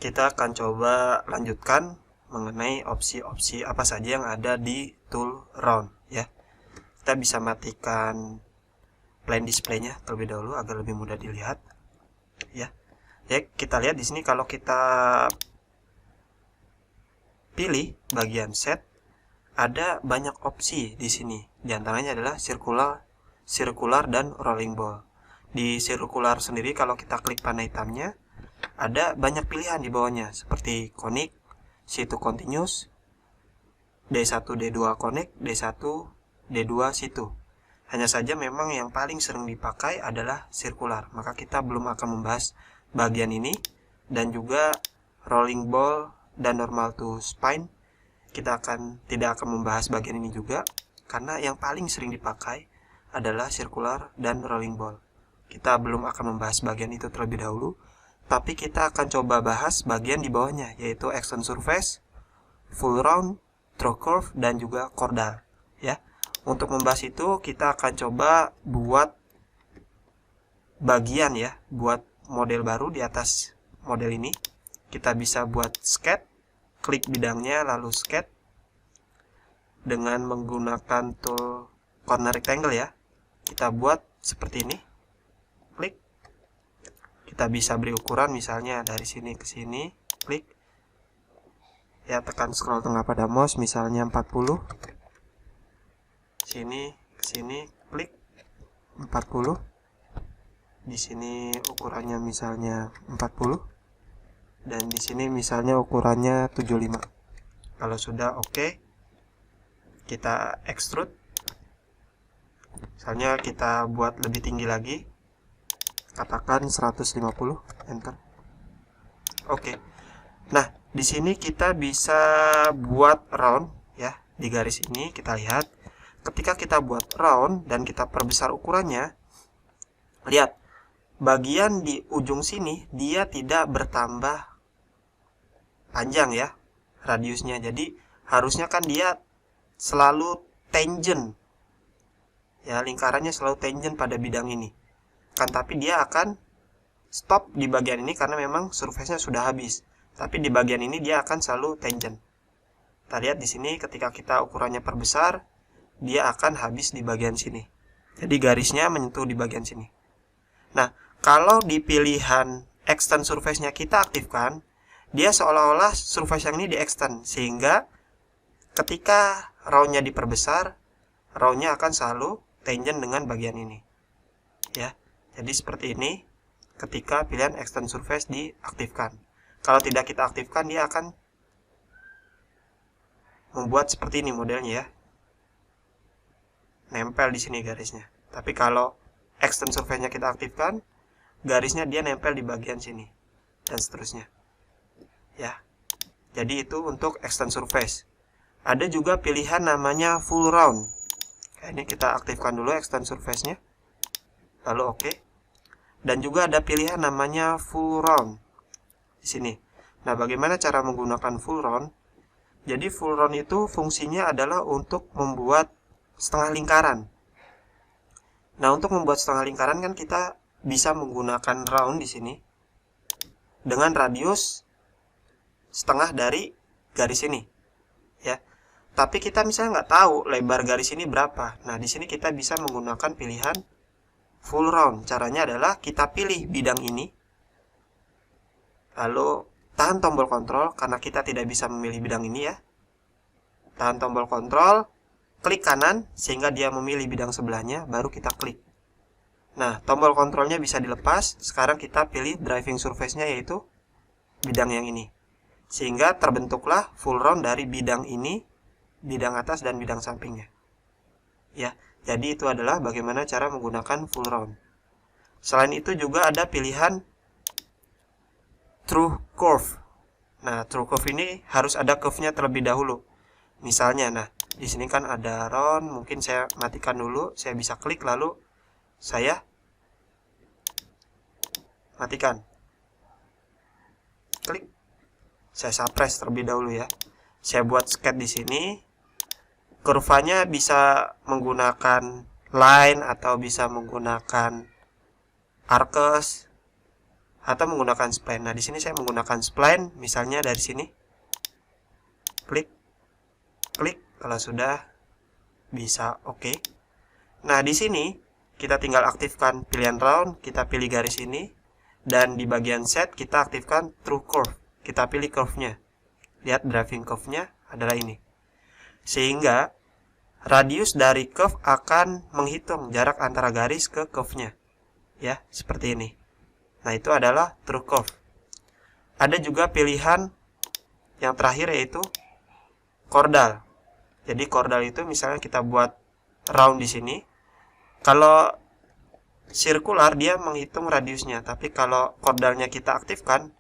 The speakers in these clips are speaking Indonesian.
kita akan coba lanjutkan mengenai opsi-opsi apa saja yang ada di tool round ya. Kita bisa matikan plain display-nya terlebih dahulu agar lebih mudah dilihat ya. Ya, kita lihat di sini kalau kita pilih bagian set, ada banyak opsi di sini. Di antaranya adalah circular dan rolling ball. Di circular sendiri kalau kita klik panah hitamnya, ada banyak pilihan di bawahnya seperti conic, situ continuous, D1, D2 connect, D1, D2 situ. Hanya saja memang yang paling sering dipakai adalah circular. Maka kita belum akan membahas bagian ini, dan juga rolling ball dan normal to spine. Kita tidak akan membahas bagian ini juga, karena yang paling sering dipakai adalah circular dan rolling ball. Kita belum akan membahas bagian itu terlebih dahulu, tapi kita akan coba bahas bagian di bawahnya, yaitu extend surface, full round, throw curve, dan juga chordal ya. Untuk membahas itu kita akan coba buat bagian ya, buat model baru di atas model ini. Kita bisa buat sketch, klik bidangnya lalu sketch dengan menggunakan tool corner rectangle ya. Kita buat seperti ini, klik. Kita bisa beri ukuran misalnya dari sini ke sini, klik ya, tekan scroll tengah pada mouse misalnya 40, sini ke sini, klik 40. Di sini ukurannya misalnya 40, dan di sini misalnya ukurannya 75. Kalau sudah oke, kita extrude. Misalnya kita buat lebih tinggi lagi, katakan 150, enter. Oke. Nah, di sini kita bisa buat round ya. Di garis ini kita lihat, ketika kita buat round dan kita perbesar ukurannya, lihat bagian di ujung sini dia tidak bertambah panjang ya, radiusnya. Jadi harusnya kan dia selalu tangent ya, lingkarannya selalu tangent pada bidang ini kan, tapi dia akan stop di bagian ini karena memang surface-nya sudah habis. Tapi di bagian ini dia akan selalu tangent. Kita lihat di sini ketika kita ukurannya perbesar, dia akan habis di bagian sini. Jadi garisnya menyentuh di bagian sini. Nah, kalau di pilihan extend surface-nya kita aktifkan, dia seolah-olah surface yang ini di-extend, sehingga ketika round-nya diperbesar, round-nya akan selalu tangent dengan bagian ini. Ya, jadi seperti ini ketika pilihan extend surface diaktifkan. Kalau tidak kita aktifkan, dia akan membuat seperti ini modelnya ya, nempel di sini garisnya. Tapi kalau extend surface-nya kita aktifkan, garisnya dia nempel di bagian sini, dan seterusnya ya. Jadi itu untuk extend surface. Ada juga pilihan namanya full round. Ini kita aktifkan dulu extend surface-nya, lalu oke. Dan juga ada pilihan namanya full round di sini. Nah, bagaimana cara menggunakan full round? Jadi full round itu fungsinya adalah untuk membuat setengah lingkaran. Nah, untuk membuat setengah lingkaran kan kita bisa menggunakan round di sini dengan radius setengah dari garis ini ya. Tapi kita misalnya nggak tahu lebar garis ini berapa. Nah, di sini kita bisa menggunakan pilihan full round. Caranya adalah kita pilih bidang ini, lalu tahan tombol kontrol karena kita tidak bisa memilih bidang ini ya. Tahan tombol kontrol, klik kanan sehingga dia memilih bidang sebelahnya, baru kita klik. Nah, tombol kontrolnya bisa dilepas. Sekarang kita pilih driving surface-nya, yaitu bidang yang ini. Sehingga terbentuklah full round dari bidang ini, bidang atas dan bidang sampingnya. Ya, jadi itu adalah bagaimana cara menggunakan full round. Selain itu juga ada pilihan true curve. Nah, true curve ini harus ada curve-nya terlebih dahulu. Misalnya, nah, di sini kan ada round, mungkin saya matikan dulu, saya bisa klik lalu saya matikan. Klik. Saya suppress terlebih dahulu ya. Saya buat sketch di sini. Kurvanya bisa menggunakan line atau bisa menggunakan arcs atau menggunakan spline. Nah, di sini saya menggunakan spline, misalnya dari sini. Klik. Kalau sudah bisa oke. Nah, di sini kita tinggal aktifkan pilihan round, kita pilih garis ini, dan di bagian set kita aktifkan true curve. Kita pilih curve-nya. Lihat driving curve-nya adalah ini. Sehingga radius dari curve akan menghitung jarak antara garis ke curve-nya. Ya, seperti ini. Nah, itu adalah true curve. Ada juga pilihan yang terakhir yaitu chordal. Jadi chordal itu misalnya kita buat round di sini. Kalau sirkular dia menghitung radiusnya, tapi kalau chordalnya kita aktifkan,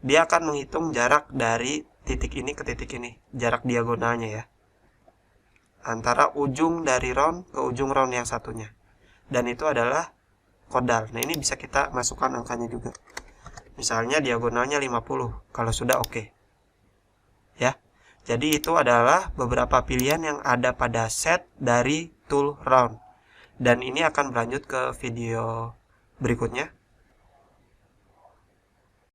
dia akan menghitung jarak dari titik ini ke titik ini, jarak diagonalnya ya. Antara ujung dari round ke ujung round yang satunya. Dan itu adalah chordal. Nah, ini bisa kita masukkan angkanya juga. Misalnya diagonalnya 50 kalau sudah oke. Ya. Jadi itu adalah beberapa pilihan yang ada pada set dari tool round. Dan ini akan berlanjut ke video berikutnya.